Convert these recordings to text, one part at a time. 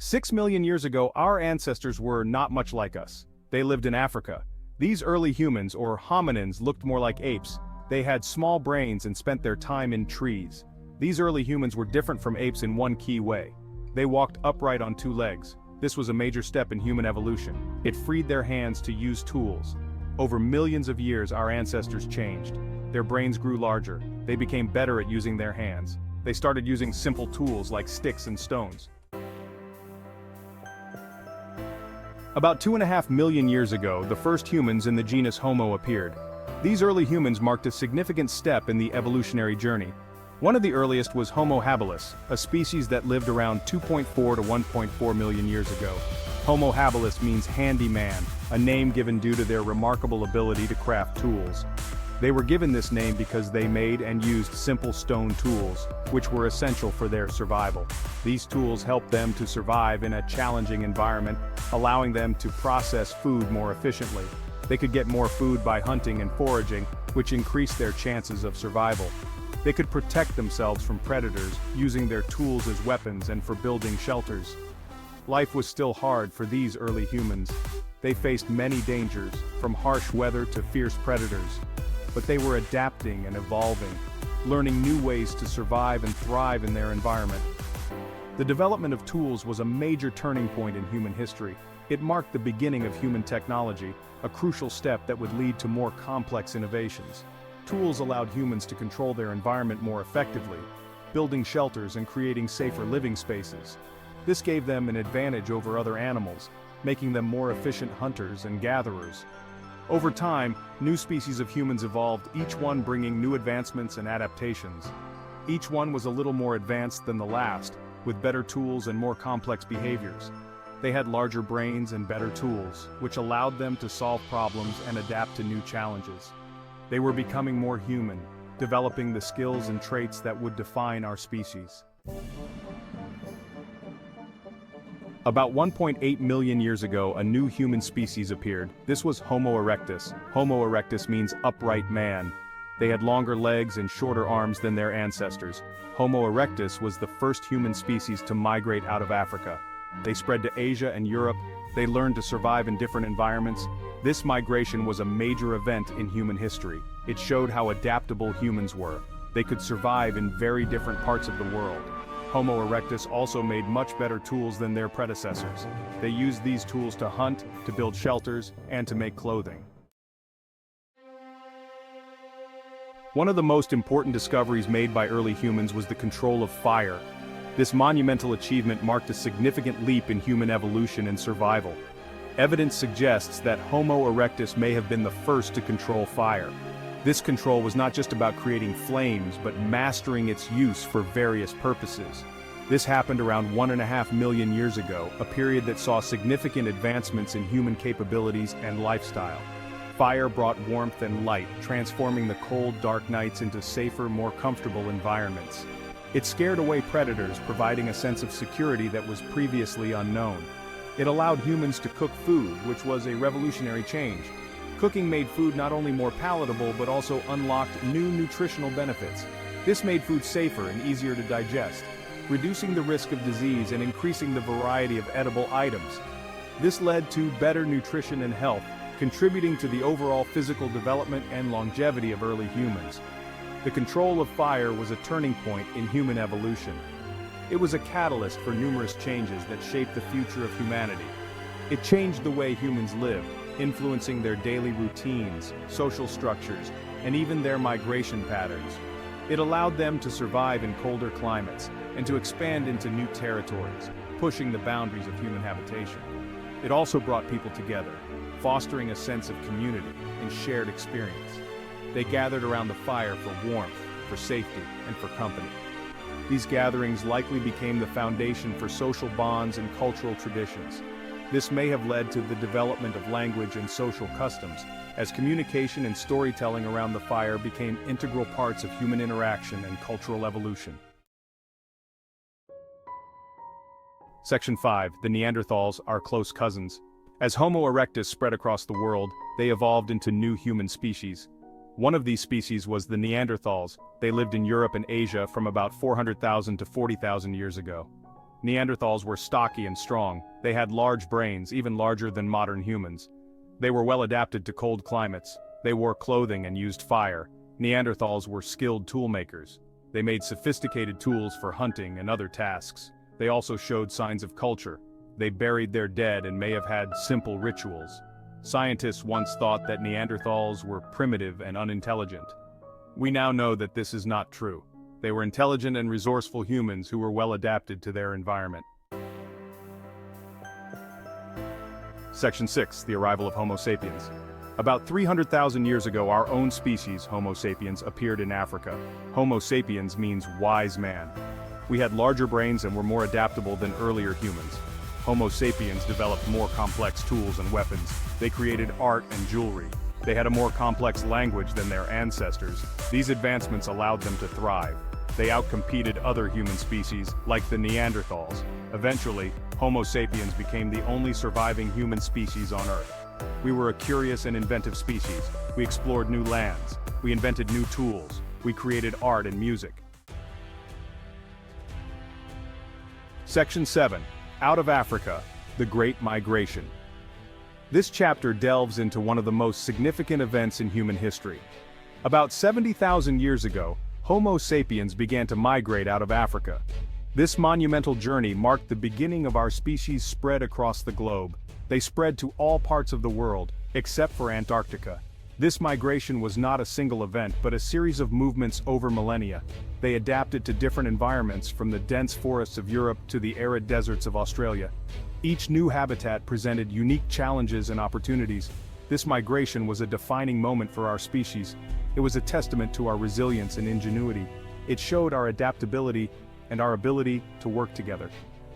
6 million years ago, our ancestors were not much like us. They lived in Africa. These early humans, or hominins, looked more like apes. They had small brains and spent their time in trees. These early humans were different from apes in one key way. They walked upright on two legs. This was a major step in human evolution. It freed their hands to use tools. Over millions of years, our ancestors changed. Their brains grew larger. They became better at using their hands. They started using simple tools like sticks and stones. About 2.5 million years ago, the first humans in the genus Homo appeared. These early humans marked a significant step in the evolutionary journey. One of the earliest was Homo habilis, a species that lived around 2.4 to 1.4 million years ago. Homo habilis means handy man, a name given due to their remarkable ability to craft tools. They were given this name because they made and used simple stone tools, which were essential for their survival. These tools helped them to survive in a challenging environment, allowing them to process food more efficiently. They could get more food by hunting and foraging, which increased their chances of survival. They could protect themselves from predators, using their tools as weapons and for building shelters. Life was still hard for these early humans. They faced many dangers, from harsh weather to fierce predators. But they were adapting and evolving, learning new ways to survive and thrive in their environment. The development of tools was a major turning point in human history. It marked the beginning of human technology, a crucial step that would lead to more complex innovations. Tools allowed humans to control their environment more effectively, building shelters and creating safer living spaces. This gave them an advantage over other animals, making them more efficient hunters and gatherers. Over time, new species of humans evolved, each one bringing new advancements and adaptations. Each one was a little more advanced than the last, with better tools and more complex behaviors. They had larger brains and better tools, which allowed them to solve problems and adapt to new challenges. They were becoming more human, developing the skills and traits that would define our species. About 1.8 million years ago, a new human species appeared. This was Homo erectus. Homo erectus means upright man. They had longer legs and shorter arms than their ancestors. Homo erectus was the first human species to migrate out of Africa. They spread to Asia and Europe. They learned to survive in different environments. This migration was a major event in human history. It showed how adaptable humans were. They could survive in very different parts of the world. Homo erectus also made much better tools than their predecessors. They used these tools to hunt, to build shelters, and to make clothing. One of the most important discoveries made by early humans was the control of fire. This monumental achievement marked a significant leap in human evolution and survival. Evidence suggests that Homo erectus may have been the first to control fire. This control was not just about creating flames, but mastering its use for various purposes. This happened around 1.5 million years ago, a period that saw significant advancements in human capabilities and lifestyle. Fire brought warmth and light, transforming the cold, dark nights into safer, more comfortable environments. It scared away predators, providing a sense of security that was previously unknown. It allowed humans to cook food, which was a revolutionary change. Cooking made food not only more palatable but also unlocked new nutritional benefits. This made food safer and easier to digest, reducing the risk of disease and increasing the variety of edible items. This led to better nutrition and health, contributing to the overall physical development and longevity of early humans. The control of fire was a turning point in human evolution. It was a catalyst for numerous changes that shaped the future of humanity. It changed the way humans lived, influencing their daily routines, social structures, and even their migration patterns. It allowed them to survive in colder climates and to expand into new territories, pushing the boundaries of human habitation. It also brought people together, fostering a sense of community and shared experience. They gathered around the fire for warmth, for safety, and for company. These gatherings likely became the foundation for social bonds and cultural traditions. This may have led to the development of language and social customs, as communication and storytelling around the fire became integral parts of human interaction and cultural evolution. Section 5. The Neanderthals are close cousins. As Homo erectus spread across the world, they evolved into new human species. One of these species was the Neanderthals. They lived in Europe and Asia from about 400,000 to 40,000 years ago. Neanderthals were stocky and strong. They had large brains, even larger than modern humans. They were well adapted to cold climates. They wore clothing and used fire. Neanderthals were skilled toolmakers. They made sophisticated tools for hunting and other tasks. They also showed signs of culture. They buried their dead and may have had simple rituals. Scientists once thought that Neanderthals were primitive and unintelligent. We now know that this is not true. They were intelligent and resourceful humans who were well adapted to their environment. Section 6. The arrival of Homo sapiens. About 300,000 years ago, our own species, Homo sapiens, appeared in Africa. Homo sapiens means wise man. We had larger brains and were more adaptable than earlier humans. Homo sapiens developed more complex tools and weapons. They created art and jewelry. They had a more complex language than their ancestors. These advancements allowed them to thrive. They outcompeted other human species, like the Neanderthals. Eventually, Homo sapiens became the only surviving human species on Earth. We were a curious and inventive species. We explored new lands. We invented new tools. We created art and music. Section 7. Out of Africa, the Great Migration. This chapter delves into one of the most significant events in human history. About 70,000 years ago, Homo sapiens began to migrate out of Africa. This monumental journey marked the beginning of our species' spread across the globe. They spread to all parts of the world, except for Antarctica. This migration was not a single event but a series of movements over millennia. They adapted to different environments, from the dense forests of Europe to the arid deserts of Australia. Each new habitat presented unique challenges and opportunities. This migration was a defining moment for our species. It was a testament to our resilience and ingenuity. It showed our adaptability and our ability to work together.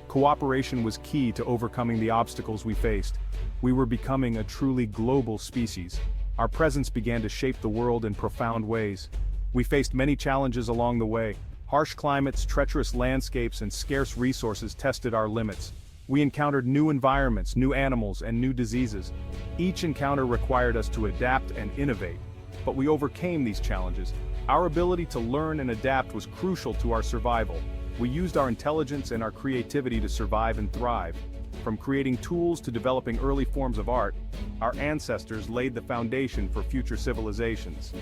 Cooperation was key to overcoming the obstacles we faced. We were becoming a truly global species. Our presence began to shape the world in profound ways. We faced many challenges along the way. Harsh climates, treacherous landscapes, and scarce resources tested our limits. We encountered new environments, new animals, and new diseases. Each encounter required us to adapt and innovate. But we overcame these challenges. Our ability to learn and adapt was crucial to our survival. We used our intelligence and our creativity to survive and thrive. From creating tools to developing early forms of art, our ancestors laid the foundation for future civilizations.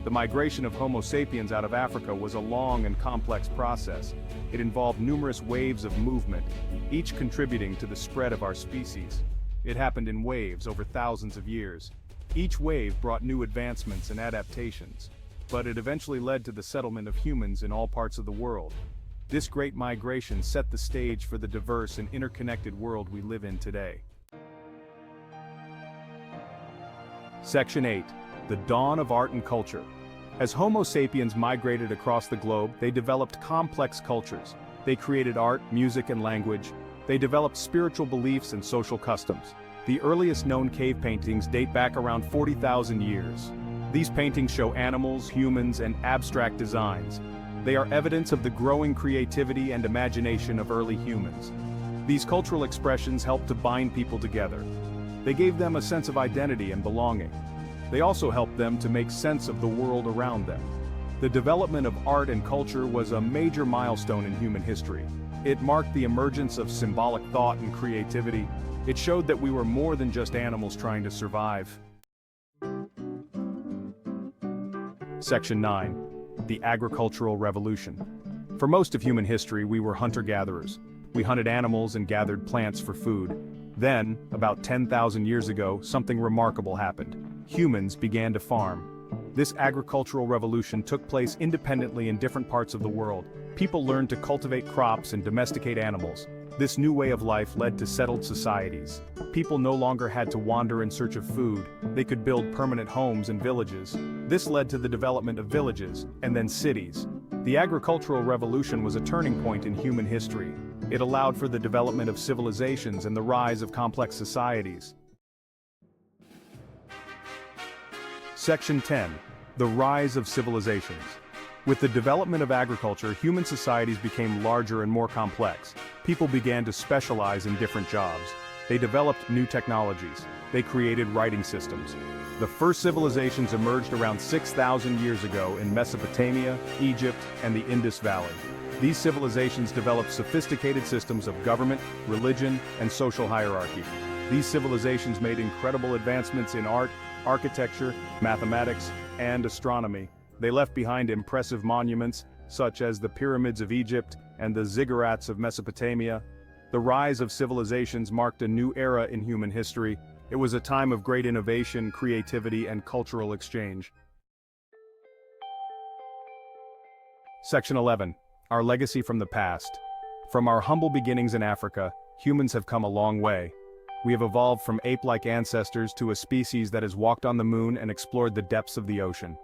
The migration of Homo sapiens out of Africa was a long and complex process. It involved numerous waves of movement, each contributing to the spread of our species. It happened in waves over thousands of years. Each wave brought new advancements and adaptations, but it eventually led to the settlement of humans in all parts of the world. This great migration set the stage for the diverse and interconnected world we live in today. Section 8. The Dawn of Art and Culture. As Homo sapiens migrated across the globe, they developed complex cultures. They created art, music, and language. They developed spiritual beliefs and social customs. The earliest known cave paintings date back around 40,000 years. These paintings show animals, humans, and abstract designs. They are evidence of the growing creativity and imagination of early humans. These cultural expressions helped to bind people together. They gave them a sense of identity and belonging. They also helped them to make sense of the world around them. The development of art and culture was a major milestone in human history. It marked the emergence of symbolic thought and creativity. It showed that we were more than just animals trying to survive. Section 9. The Agricultural Revolution. For most of human history, we were hunter-gatherers. We hunted animals and gathered plants for food. Then, about 10,000 years ago, something remarkable happened. Humans began to farm. This agricultural revolution took place independently in different parts of the world. People learned to cultivate crops and domesticate animals. This new way of life led to settled societies. People no longer had to wander in search of food. They could build permanent homes and villages. This led to the development of villages, and then cities. The agricultural revolution was a turning point in human history. It allowed for the development of civilizations and the rise of complex societies. Section 10. The Rise of Civilizations. With the development of agriculture, human societies became larger and more complex. People began to specialize in different jobs. They developed new technologies. They created writing systems. The first civilizations emerged around 6,000 years ago in Mesopotamia, Egypt, and the Indus Valley. These civilizations developed sophisticated systems of government, religion, and social hierarchy. These civilizations made incredible advancements in art, architecture, mathematics, and astronomy. They left behind impressive monuments, such as the pyramids of Egypt and the ziggurats of Mesopotamia. The rise of civilizations marked a new era in human history. It was a time of great innovation, creativity, and cultural exchange. Section 11. Our legacy from the past. From our humble beginnings in Africa, humans have come a long way. We have evolved from ape-like ancestors to a species that has walked on the moon and explored the depths of the ocean.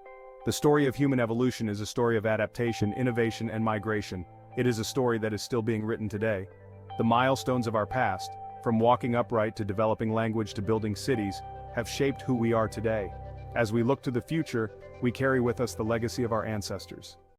The story of human evolution is a story of adaptation, innovation, and migration. It is a story that is still being written today. The milestones of our past, from walking upright to developing language to building cities, have shaped who we are today. As we look to the future, we carry with us the legacy of our ancestors.